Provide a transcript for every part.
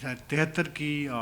73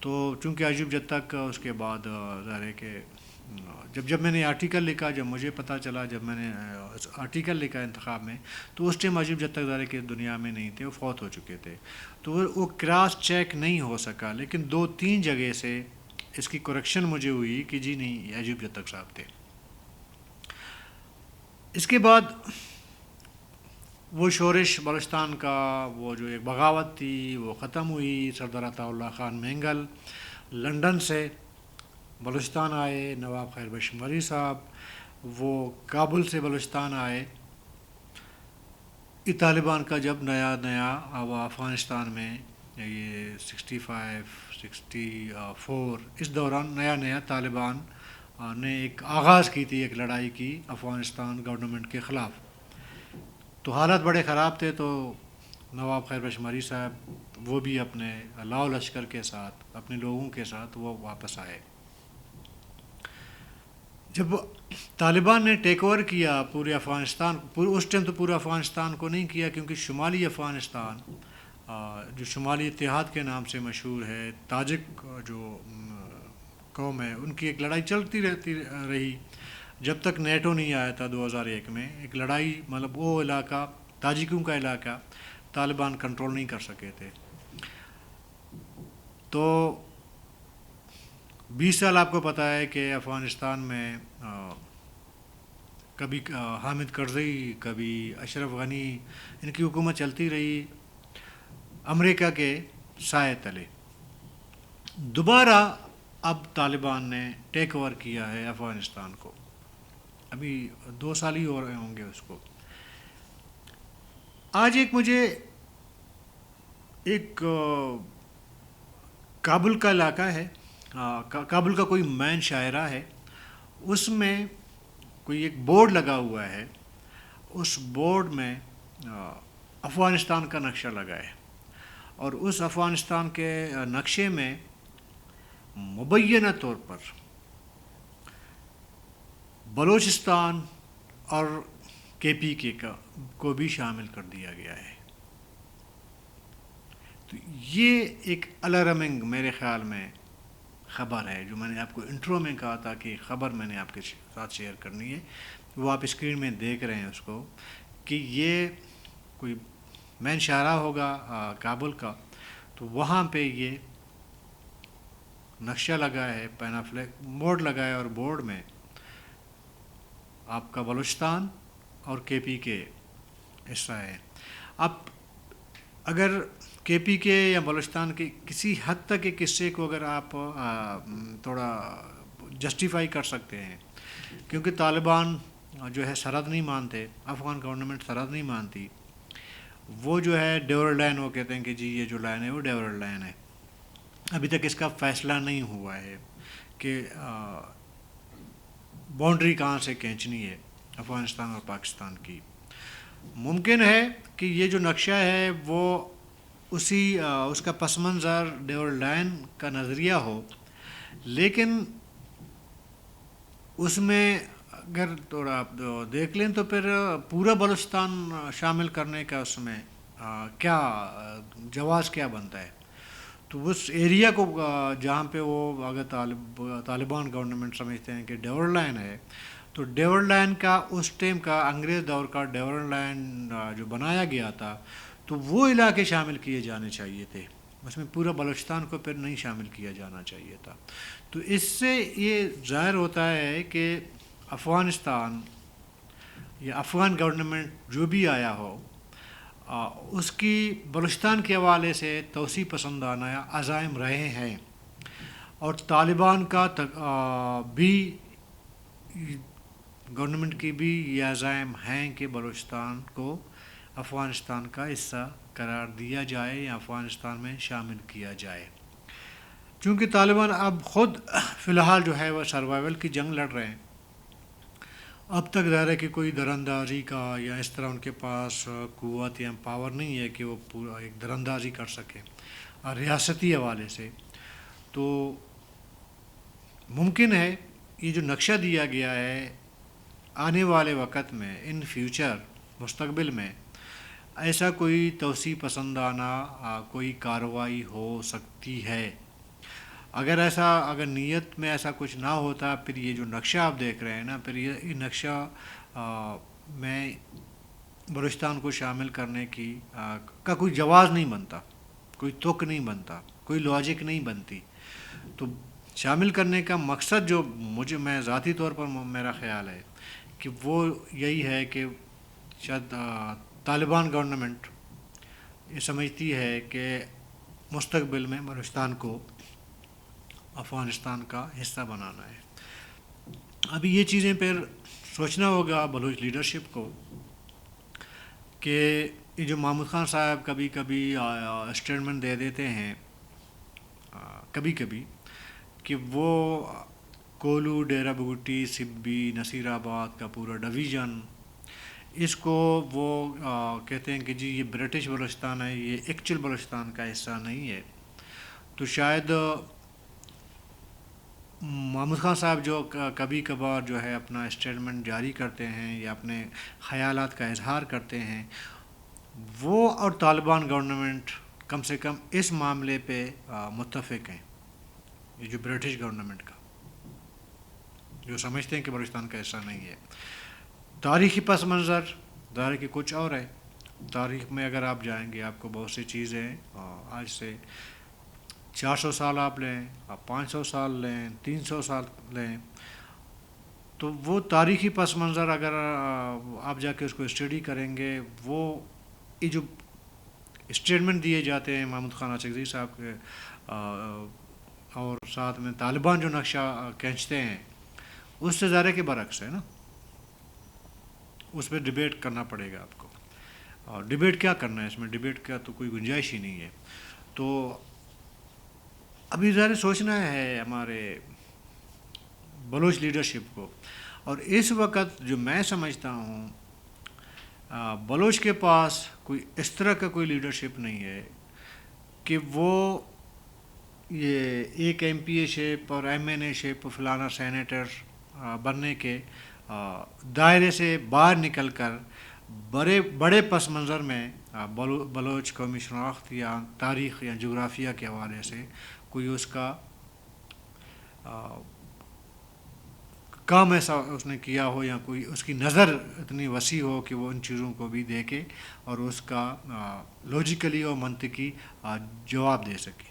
تو چونکہ عجیب جد تک اس کے بعد ظاہر ہے کہ جب میں نے آرٹیکل لکھا، جب مجھے پتہ چلا، جب میں نے آرٹیکل لکھا انتخاب میں، تو اس ٹائم عجیب جد تک ظاہر ہے کہ دنیا میں نہیں تھے، وہ فوت ہو چکے تھے، تو وہ کراس چیک نہیں ہو سکا، لیکن 2-3 جگہ سے اس کی کریکشن مجھے ہوئی کہ جی نہیں، یہ عجیب جد تک صاحب تھے۔ اس کے بعد وہ شورش بلوچستان کا، وہ جو ایک بغاوت تھی، وہ ختم ہوئی۔ سردار عطاء اللہ خان مینگل لنڈن سے بلوچستان آئے، نواب خیر بخش مری صاحب وہ کابل سے بلوچستان آئے۔ یہ طالبان کا جب نیا افغانستان میں یہ 65-64 اس دوران نیا طالبان نے ایک آغاز کی تھی، ایک لڑائی کی افغانستان گورنمنٹ کے خلاف، تو حالات بڑے خراب تھے، تو نواب خیر بخش مری صاحب وہ بھی اپنے لاؤ لشکر کے ساتھ، اپنے لوگوں کے ساتھ وہ واپس آئے۔ جب طالبان نے ٹیک اوور کیا پورے افغانستان، اس ٹائم تو پورے افغانستان کو نہیں کیا، کیونکہ شمالی افغانستان جو شمالی اتحاد کے نام سے مشہور ہے، تاجک جو قوم ہے، ان کی ایک لڑائی چلتی رہی جب تک نیٹو نہیں آیا تھا 2001 میں۔ ایک لڑائی، مطلب وہ علاقہ، تاجکوں کا علاقہ طالبان کنٹرول نہیں کر سکے تھے۔ تو 20 سال آپ کو پتہ ہے کہ افغانستان میں کبھی حامد کرزئی، کبھی اشرف غنی، ان کی حکومت چلتی رہی امریکہ کے سائے تلے۔ دوبارہ اب طالبان نے ٹیک اوور کیا ہے افغانستان کو، ابھی 2 سال ہی ہو رہے ہوں گے اس کو۔ آج مجھے ایک کابل کا علاقہ ہے، کابل کا کوئی مین شاعرہ ہے، اس میں کوئی ایک بورڈ لگا ہوا ہے، اس بورڈ میں افغانستان کا نقشہ لگا ہے، اور اس افغانستان کے نقشے میں مبینہ طور پر بلوچستان اور KPK کو بھی شامل کر دیا گیا ہے۔ تو یہ ایک الارمنگ میرے خیال میں خبر ہے، جو میں نے آپ کو انٹرو میں کہا تھا کہ خبر میں نے آپ کے ساتھ شیئر کرنی ہے، وہ آپ اسکرین میں دیکھ رہے ہیں اس کو، کہ یہ کوئی مین شاہراہ ہوگا کابل کا، تو وہاں پہ یہ نقشہ لگا ہے، پینا فلیگ بورڈ لگا ہے، اور بورڈ میں آپ کا بلوچستان اور KPK حصہ ہے۔ اب اگر KPK یا بلوچستان کے کسی حد تک ایک حصے کو اگر آپ تھوڑا جسٹیفائی کر سکتے ہیں، کیونکہ طالبان جو ہے سرحد نہیں مانتے، افغان گورنمنٹ سرحد نہیں مانتی، وہ جو ہے ڈیورل لائن، وہ کہتے ہیں کہ جی یہ جو لائن ہے وہ ڈیورل لائن ہے، ابھی تک اس کا فیصلہ نہیں ہوا ہے کہ باؤنڈری کہاں سے کھینچنی ہے افغانستان اور پاکستان کی۔ ممکن ہے کہ یہ جو نقشہ ہے وہ اس کا پس منظر ڈیورل لائن کا نظریہ ہو، لیکن اس میں اگر تھوڑا آپ دیکھ لیں تو پھر پورا بلوچستان شامل کرنے کا اس میں کیا جواز کیا بنتا ہے۔ تو اس ایریا کو جہاں پہ وہ اگر طالبان گورنمنٹ سمجھتے ہیں کہ ڈیورل لائن ہے، تو ڈیورل لائن کا اس ٹائم کا انگریز دور کا ڈیورل لائن جو بنایا گیا تھا، تو وہ علاقے شامل کیے جانے چاہیے تھے، اس میں پورا بلوچستان کو پھر نہیں شامل کیا جانا چاہیے تھا۔ تو اس سے یہ ظاہر ہوتا ہے کہ افغانستان یا افغان گورنمنٹ جو بھی آیا ہو، اس کی بلوچستان کے حوالے سے توسیع پسندانہ عزائم رہے ہیں، اور طالبان کا بھی گورنمنٹ کی بھی یہ عزائم ہیں کہ بلوچستان کو افغانستان کا حصہ قرار دیا جائے یا افغانستان میں شامل کیا جائے۔ چونکہ طالبان اب خود فی الحال جو ہے وہ سروائیول کی جنگ لڑ رہے ہیں، اب تک ظاہر ہے کہ کوئی دراندازی کا یا اس طرح ان کے پاس قوت یا پاور نہیں ہے کہ وہ پورا ایک دراندازی کر سکے ریاستی حوالے سے۔ تو ممکن ہے یہ جو نقشہ دیا گیا ہے آنے والے وقت میں، ان فیوچر مستقبل میں ایسا کوئی توسیع پسندانہ کوئی کارروائی ہو سکتی ہے۔ اگر نیت میں ایسا کچھ نہ ہوتا، پھر یہ جو نقشہ آپ دیکھ رہے ہیں نا، پھر یہ نقشہ میں بلوچستان کو شامل کرنے کا کوئی جواز نہیں بنتا، کوئی تک نہیں بنتا، کوئی لاجک نہیں بنتی. تو شامل کرنے کا مقصد جو میں ذاتی طور پر میرا خیال ہے کہ وہ یہی ہے کہ شاید طالبان گورنمنٹ یہ سمجھتی ہے کہ مستقبل میں بلوچستان کو افغانستان کا حصہ بنانا ہے. ابھی یہ چیزیں پھر سوچنا ہوگا بلوچ لیڈرشپ کو کہ یہ جو محمود خان صاحب کبھی کبھی اسٹیٹمنٹ دے دیتے ہیں کبھی کبھی کہ وہ کولو، ڈیرہ بگٹی، سبی، نصیر آباد کا پورا ڈویژن، اس کو وہ کہتے ہیں کہ جی یہ برٹش بلوچستان ہے، یہ ایکچوئل بلوچستان کا حصہ نہیں ہے. تو شاید محمود خان صاحب جو کبھی کبھار جو ہے اپنا اسٹیٹمنٹ جاری کرتے ہیں یا اپنے خیالات کا اظہار کرتے ہیں، وہ اور طالبان گورنمنٹ کم سے کم اس معاملے پہ متفق ہیں. یہ جو برٹش گورنمنٹ کا جو سمجھتے ہیں کہ بلوچستان کا حصہ نہیں ہے. تاریخی پس منظر ظاہر کہ کچھ اور ہے. تاریخ میں اگر آپ جائیں گے، آپ کو بہت سی چیزیں آج سے 400 سال آپ لیں، آپ 500 سال لیں، 300 سال لیں، تو وہ تاریخی پس منظر اگر آپ جا کے اس کو اسٹڈی کریں گے، وہ یہ جو اسٹیٹمنٹ دیے جاتے ہیں محمود خان اچکزئی صاحب کے اور ساتھ میں طالبان جو نقشہ کھینچتے ہیں، اس سے ظاہر کے برعکس ہے نا. اس پہ ڈیبیٹ کرنا پڑے گا آپ کو، اور ڈیبیٹ کیا کرنا ہے اس میں، ڈیبیٹ کا تو کوئی گنجائش ہی نہیں ہے. تو ابھی ظاہر سوچنا ہے ہمارے بلوچ لیڈرشپ کو. اور اس وقت جو میں سمجھتا ہوں بلوچ کے پاس کوئی اس طرح کا کوئی لیڈرشپ نہیں ہے کہ وہ یہ ایک ایم پی اے شپ اور ایم این اے شپ فلانا سینیٹر بننے کے دائرے سے باہر نکل کر بڑے پس منظر میں بلوچ قومی شناخت یا تاریخ یا جغرافیہ کے حوالے سے کوئی اس کا کام ایسا اس نے کیا ہو، یا کوئی اس کی نظر اتنی وسیع ہو کہ وہ ان چیزوں کو بھی دیکھے اور اس کا لاجیکلی اور منطقی جواب دے سکے.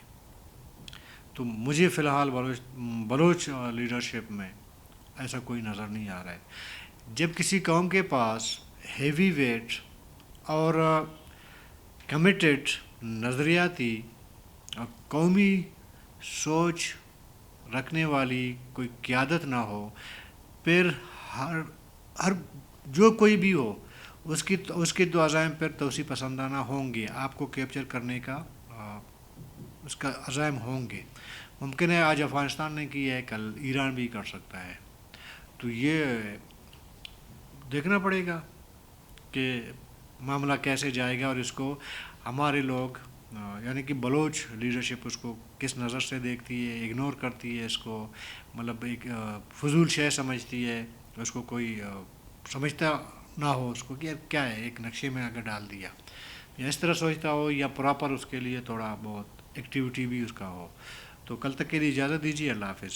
تو مجھے فی الحال بلوچ لیڈرشپ میں ایسا کوئی نظر نہیں آ رہا ہے. جب کسی قوم کے پاس ہیوی ویٹ اور کمیٹڈ نظریاتی اور قومی سوچ رکھنے والی کوئی قیادت نہ ہو، پھر ہر جو کوئی بھی ہو اس کے دو عزائم پر توسیع پسندانہ ہوں گے، آپ کو کیپچر کرنے کا اس کا عزائم ہوں گے. ممکن ہے آج افغانستان نے کی ہے، کل ایران بھی کر سکتا ہے. تو یہ دیکھنا پڑے گا کہ معاملہ کیسے جائے گا، اور اس کو ہمارے لوگ یعنی کہ بلوچ لیڈرشپ اس کو کس نظر سے دیکھتی ہے، اگنور کرتی ہے اس کو، مطلب ایک فضول شے سمجھتی ہے، اس کو کوئی سمجھتا نہ ہو اس کو کہ کیا ہے، ایک نقشے میں اگر ڈال دیا یا اس طرح سوچتا ہو، یا پراپر اس کے لیے تھوڑا بہت ایکٹیویٹی بھی اس کا ہو. تو کل تک کے لیے اجازت دیجیے. اللہ حافظ.